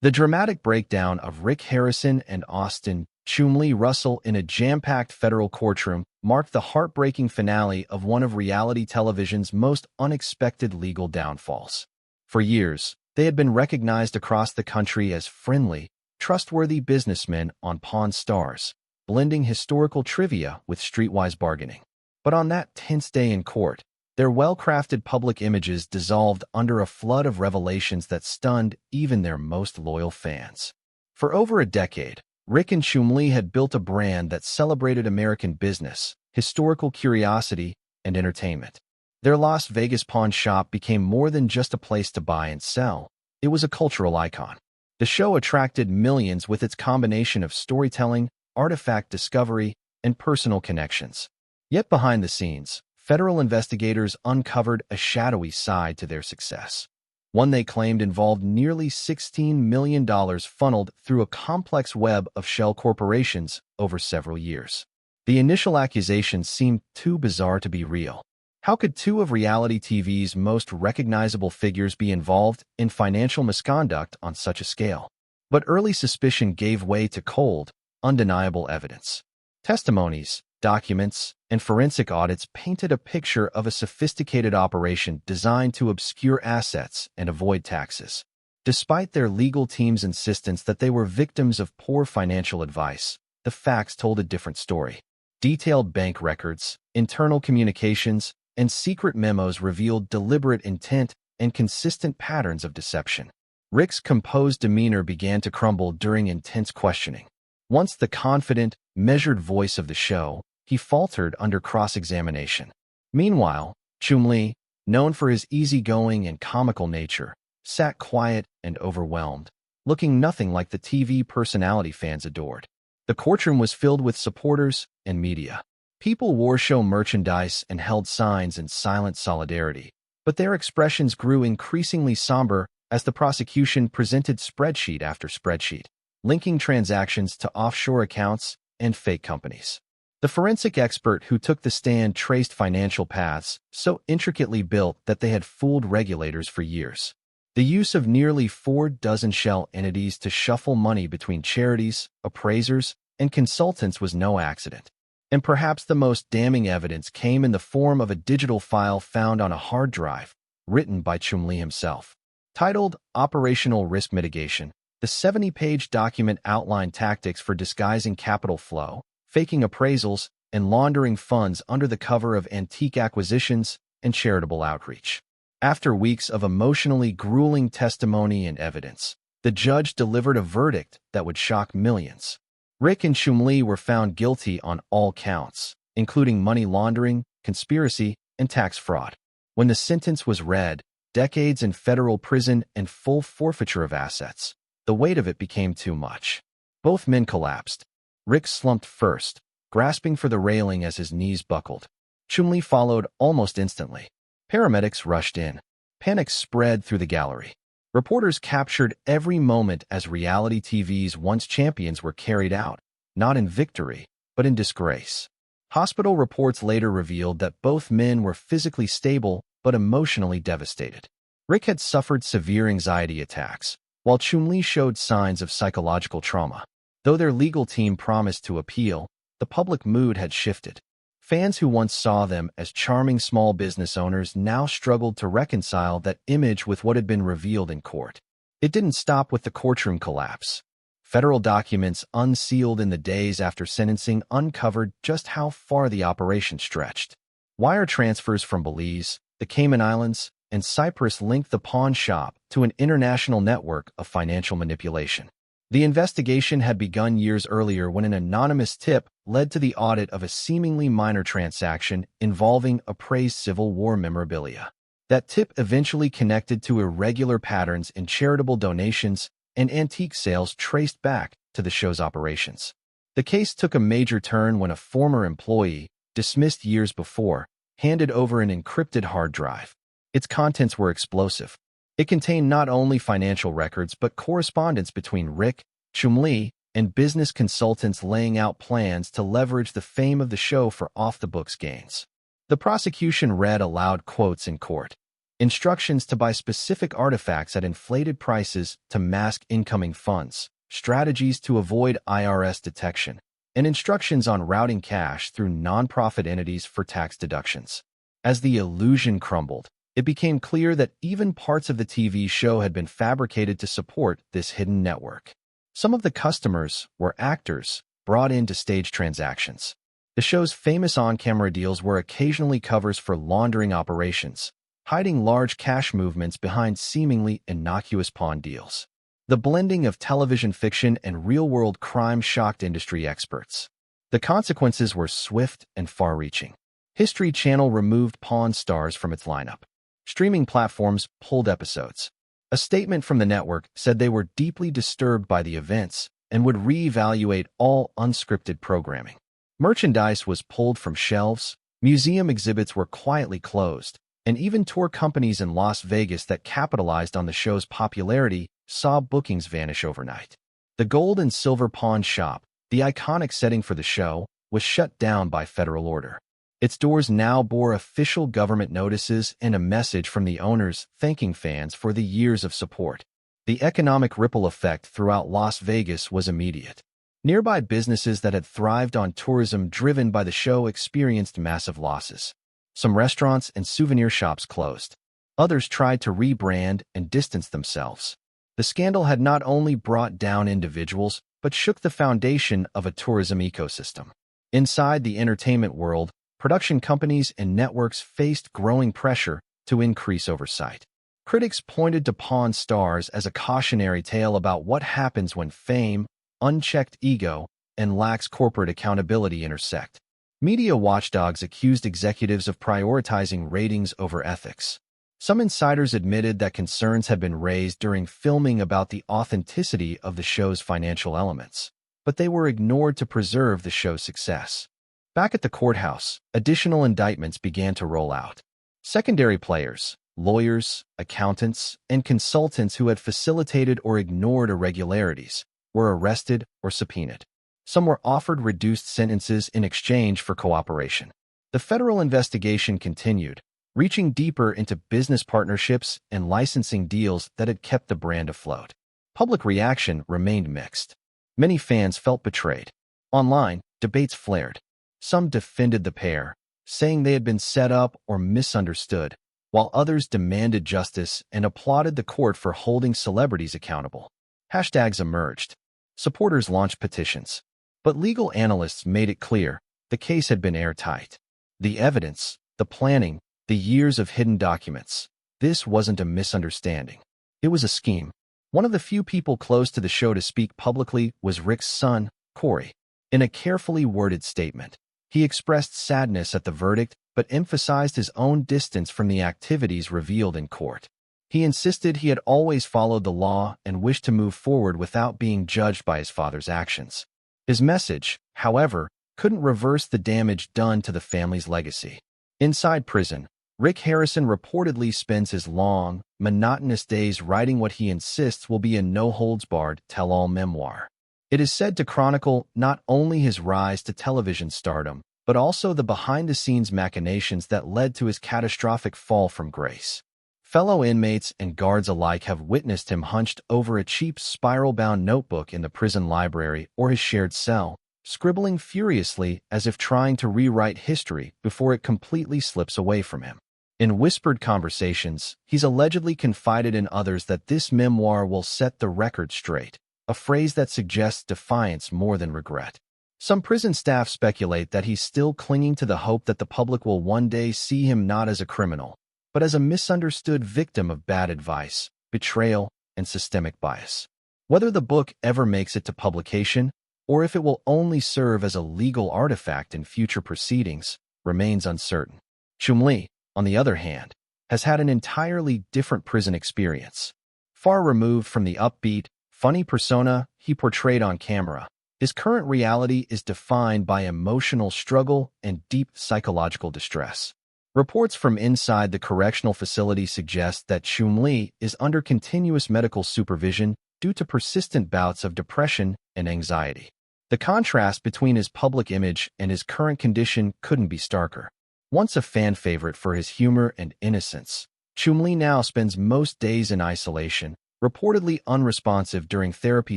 The dramatic breakdown of Rick Harrison and Austin Chumlee Russell in a jam-packed federal courtroom marked the heartbreaking finale of one of reality television's most unexpected legal downfalls. For years, they had been recognized across the country as friendly, trustworthy businessmen on Pawn Stars, blending historical trivia with streetwise bargaining. But on that tense day in court, their well-crafted public images dissolved under a flood of revelations that stunned even their most loyal fans. For over a decade, Rick and Chumlee had built a brand that celebrated American business, historical curiosity, and entertainment. Their Las Vegas pawn shop became more than just a place to buy and sell. It was a cultural icon. The show attracted millions with its combination of storytelling, artifact discovery, and personal connections. Yet behind the scenes, federal investigators uncovered a shadowy side to their success. One they claimed involved nearly $16 million funneled through a complex web of shell corporations over several years. The initial accusations seemed too bizarre to be real. How could two of reality TV's most recognizable figures be involved in financial misconduct on such a scale? But early suspicion gave way to cold, undeniable evidence. Testimonies, documents, and forensic audits painted a picture of a sophisticated operation designed to obscure assets and avoid taxes. Despite their legal team's insistence that they were victims of poor financial advice, the facts told a different story. Detailed bank records, internal communications, and secret memos revealed deliberate intent and consistent patterns of deception. Rick's composed demeanor began to crumble during intense questioning. Once the confident, measured voice of the show, he faltered under cross-examination. Meanwhile, Chumlee, known for his easygoing and comical nature, sat quiet and overwhelmed, looking nothing like the TV personality fans adored. The courtroom was filled with supporters and media. People wore show merchandise and held signs in silent solidarity, but their expressions grew increasingly somber as the prosecution presented spreadsheet after spreadsheet, linking transactions to offshore accounts and fake companies. The forensic expert who took the stand traced financial paths so intricately built that they had fooled regulators for years. The use of nearly 4 dozen shell entities to shuffle money between charities, appraisers, and consultants was no accident. And perhaps the most damning evidence came in the form of a digital file found on a hard drive, written by Chumlee himself. Titled Operational Risk Mitigation, the 70-page document outlined tactics for disguising capital flow, faking appraisals, and laundering funds under the cover of antique acquisitions and charitable outreach. After weeks of emotionally grueling testimony and evidence, the judge delivered a verdict that would shock millions. Rick and Chumlee were found guilty on all counts, including money laundering, conspiracy, and tax fraud. When the sentence was read, decades in federal prison and full forfeiture of assets, the weight of it became too much. Both men collapsed. Rick slumped first, grasping for the railing as his knees buckled. Chumlee followed almost instantly. Paramedics rushed in. Panic spread through the gallery. Reporters captured every moment as reality TV's once champions were carried out, not in victory, but in disgrace. Hospital reports later revealed that both men were physically stable but emotionally devastated. Rick had suffered severe anxiety attacks, while Chumlee showed signs of psychological trauma. Though their legal team promised to appeal, the public mood had shifted. Fans who once saw them as charming small business owners now struggled to reconcile that image with what had been revealed in court. It didn't stop with the courtroom collapse. Federal documents unsealed in the days after sentencing uncovered just how far the operation stretched. Wire transfers from Belize, the Cayman Islands, and Cyprus linked the pawn shop to an international network of financial manipulation. The investigation had begun years earlier when an anonymous tip led to the audit of a seemingly minor transaction involving appraised Civil War memorabilia. That tip eventually connected to irregular patterns in charitable donations and antique sales traced back to the show's operations. The case took a major turn when a former employee, dismissed years before, handed over an encrypted hard drive. Its contents were explosive. It contained not only financial records but correspondence between Rick, Chumlee, and business consultants laying out plans to leverage the fame of the show for off-the-books gains. The prosecution read aloud quotes in court. instructions to buy specific artifacts at inflated prices to mask incoming funds, strategies to avoid IRS detection, and instructions on routing cash through nonprofit entities for tax deductions. As the illusion crumbled, it became clear that even parts of the TV show had been fabricated to support this hidden network. Some of the customers were actors brought in to stage transactions. The show's famous on-camera deals were occasionally covers for laundering operations, hiding large cash movements behind seemingly innocuous pawn deals. The blending of television fiction and real-world crime shocked industry experts. The consequences were swift and far-reaching. History Channel removed Pawn Stars from its lineup. Streaming platforms pulled episodes. A statement from the network said they were deeply disturbed by the events and would reevaluate all unscripted programming. Merchandise was pulled from shelves, museum exhibits were quietly closed, and even tour companies in Las Vegas that capitalized on the show's popularity saw bookings vanish overnight. The Gold and Silver Pawn Shop, the iconic setting for the show, was shut down by federal order. Its doors now bore official government notices and a message from the owners thanking fans for the years of support. The economic ripple effect throughout Las Vegas was immediate. Nearby businesses that had thrived on tourism driven by the show experienced massive losses. Some restaurants and souvenir shops closed. Others tried to rebrand and distance themselves. The scandal had not only brought down individuals, but shook the foundation of a tourism ecosystem. Inside the entertainment world, production companies and networks faced growing pressure to increase oversight. Critics pointed to Pawn Stars as a cautionary tale about what happens when fame, unchecked ego, and lax corporate accountability intersect. Media watchdogs accused executives of prioritizing ratings over ethics. Some insiders admitted that concerns had been raised during filming about the authenticity of the show's financial elements, but they were ignored to preserve the show's success. Back at the courthouse, additional indictments began to roll out. Secondary players, lawyers, accountants, and consultants who had facilitated or ignored irregularities were arrested or subpoenaed. Some were offered reduced sentences in exchange for cooperation. The federal investigation continued, reaching deeper into business partnerships and licensing deals that had kept the brand afloat. Public reaction remained mixed. Many fans felt betrayed. Online, debates flared. Some defended the pair, saying they had been set up or misunderstood, while others demanded justice and applauded the court for holding celebrities accountable. Hashtags emerged. Supporters launched petitions. But legal analysts made it clear the case had been airtight. The evidence, the planning, the years of hidden documents. This wasn't a misunderstanding. It was a scheme. One of the few people close to the show to speak publicly was Rick's son, Corey. In a carefully worded statement, he expressed sadness at the verdict but emphasized his own distance from the activities revealed in court. He insisted he had always followed the law and wished to move forward without being judged by his father's actions. His message, however, couldn't reverse the damage done to the family's legacy. Inside prison, Rick Harrison reportedly spends his long, monotonous days writing what he insists will be a no-holds-barred tell-all memoir. It is said to chronicle not only his rise to television stardom, but also the behind-the-scenes machinations that led to his catastrophic fall from grace. Fellow inmates and guards alike have witnessed him hunched over a cheap spiral-bound notebook in the prison library or his shared cell, scribbling furiously as if trying to rewrite history before it completely slips away from him. In whispered conversations, he's allegedly confided in others that this memoir will set the record straight, a phrase that suggests defiance more than regret. Some prison staff speculate that he's still clinging to the hope that the public will one day see him not as a criminal, but as a misunderstood victim of bad advice, betrayal, and systemic bias. Whether the book ever makes it to publication, or if it will only serve as a legal artifact in future proceedings, remains uncertain. Chumlee, on the other hand, has had an entirely different prison experience. Far removed from the upbeat, funny persona he portrayed on camera, his current reality is defined by emotional struggle and deep psychological distress. Reports from inside the correctional facility suggest that Chumlee is under continuous medical supervision due to persistent bouts of depression and anxiety. The contrast between his public image and his current condition couldn't be starker. Once a fan favorite for his humor and innocence, Chumlee now spends most days in isolation, reportedly unresponsive during therapy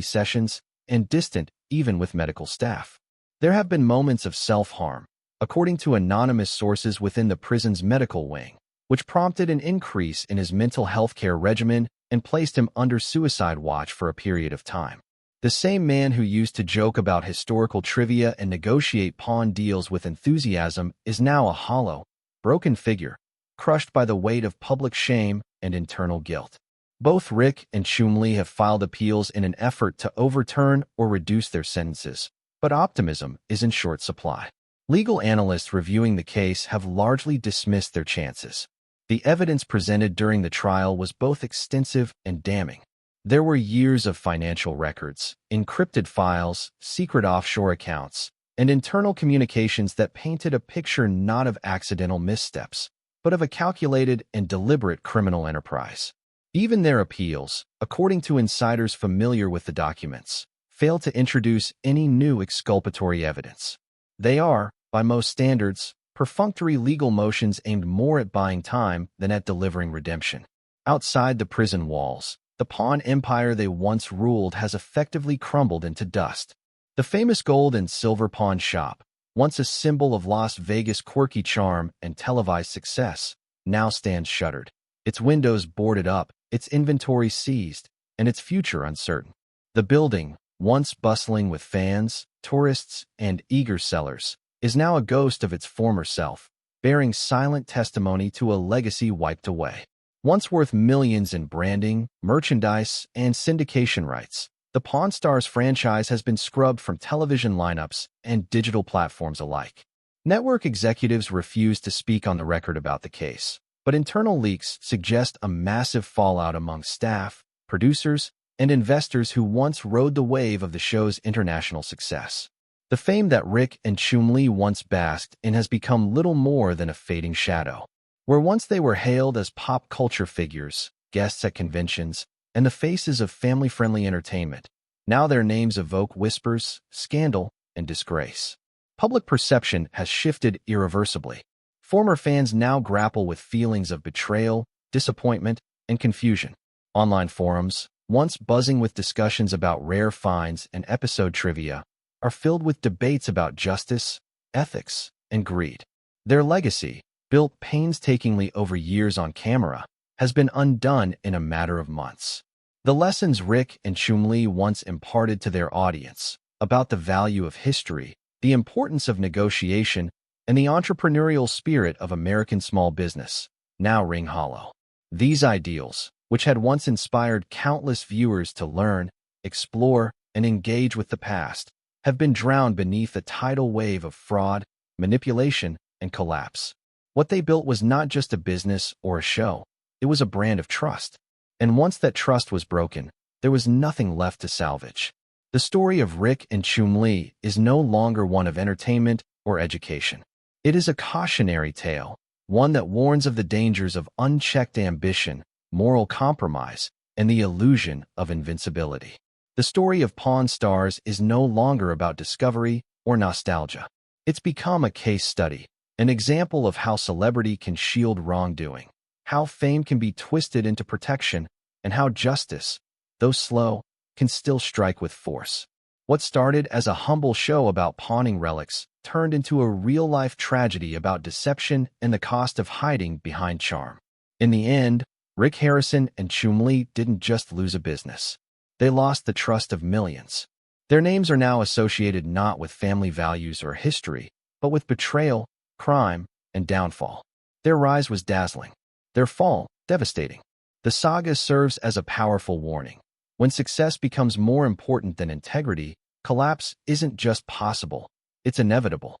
sessions and distant even with medical staff. There have been moments of self-harm, according to anonymous sources within the prison's medical wing, which prompted an increase in his mental health care regimen and placed him under suicide watch for a period of time. The same man who used to joke about historical trivia and negotiate pawn deals with enthusiasm is now a hollow, broken figure, crushed by the weight of public shame and internal guilt. Both Rick and Chumlee have filed appeals in an effort to overturn or reduce their sentences, but optimism is in short supply. Legal analysts reviewing the case have largely dismissed their chances. The evidence presented during the trial was both extensive and damning. There were years of financial records, encrypted files, secret offshore accounts, and internal communications that painted a picture not of accidental missteps, but of a calculated and deliberate criminal enterprise. Even their appeals, according to insiders familiar with the documents, failed to introduce any new exculpatory evidence. They are, by most standards, perfunctory legal motions aimed more at buying time than at delivering redemption. Outside the prison walls, the pawn empire they once ruled has effectively crumbled into dust. The famous gold and silver pawn shop, once a symbol of Las Vegas' quirky charm and televised success, now stands shuttered. Its windows boarded up, its inventory seized, and its future uncertain. The building, once bustling with fans, tourists, and eager sellers, is now a ghost of its former self, bearing silent testimony to a legacy wiped away. Once worth millions in branding, merchandise, and syndication rights, the Pawn Stars franchise has been scrubbed from television lineups and digital platforms alike. Network executives refuse to speak on the record about the case, but internal leaks suggest a massive fallout among staff, producers, and investors who once rode the wave of the show's international success. The fame that Rick and Chumlee once basked in has become little more than a fading shadow. Where once they were hailed as pop culture figures, guests at conventions, and the faces of family-friendly entertainment, now their names evoke whispers, scandal, and disgrace. Public perception has shifted irreversibly. Former fans now grapple with feelings of betrayal, disappointment, and confusion. Online forums, once buzzing with discussions about rare finds and episode trivia, are filled with debates about justice, ethics, and greed. Their legacy, built painstakingly over years on camera, has been undone in a matter of months. The lessons Rick and Chumlee once imparted to their audience about the value of history, the importance of negotiation, and the entrepreneurial spirit of American small business, now ring hollow. These ideals, which had once inspired countless viewers to learn, explore, and engage with the past, have been drowned beneath a tidal wave of fraud, manipulation, and collapse. What they built was not just a business or a show, it was a brand of trust. And once that trust was broken, there was nothing left to salvage. The story of Rick and Chumlee is no longer one of entertainment or education. It is a cautionary tale, one that warns of the dangers of unchecked ambition, moral compromise, and the illusion of invincibility. The story of Pawn Stars is no longer about discovery or nostalgia. It's become a case study, an example of how celebrity can shield wrongdoing, how fame can be twisted into protection, and how justice, though slow, can still strike with force. What started as a humble show about pawning relics turned into a real-life tragedy about deception and the cost of hiding behind charm. In the end, Rick Harrison and Chumlee didn't just lose a business. They lost the trust of millions. Their names are now associated not with family values or history, but with betrayal, crime, and downfall. Their rise was dazzling. Their fall, devastating. The saga serves as a powerful warning. When success becomes more important than integrity, collapse isn't just possible, it's inevitable.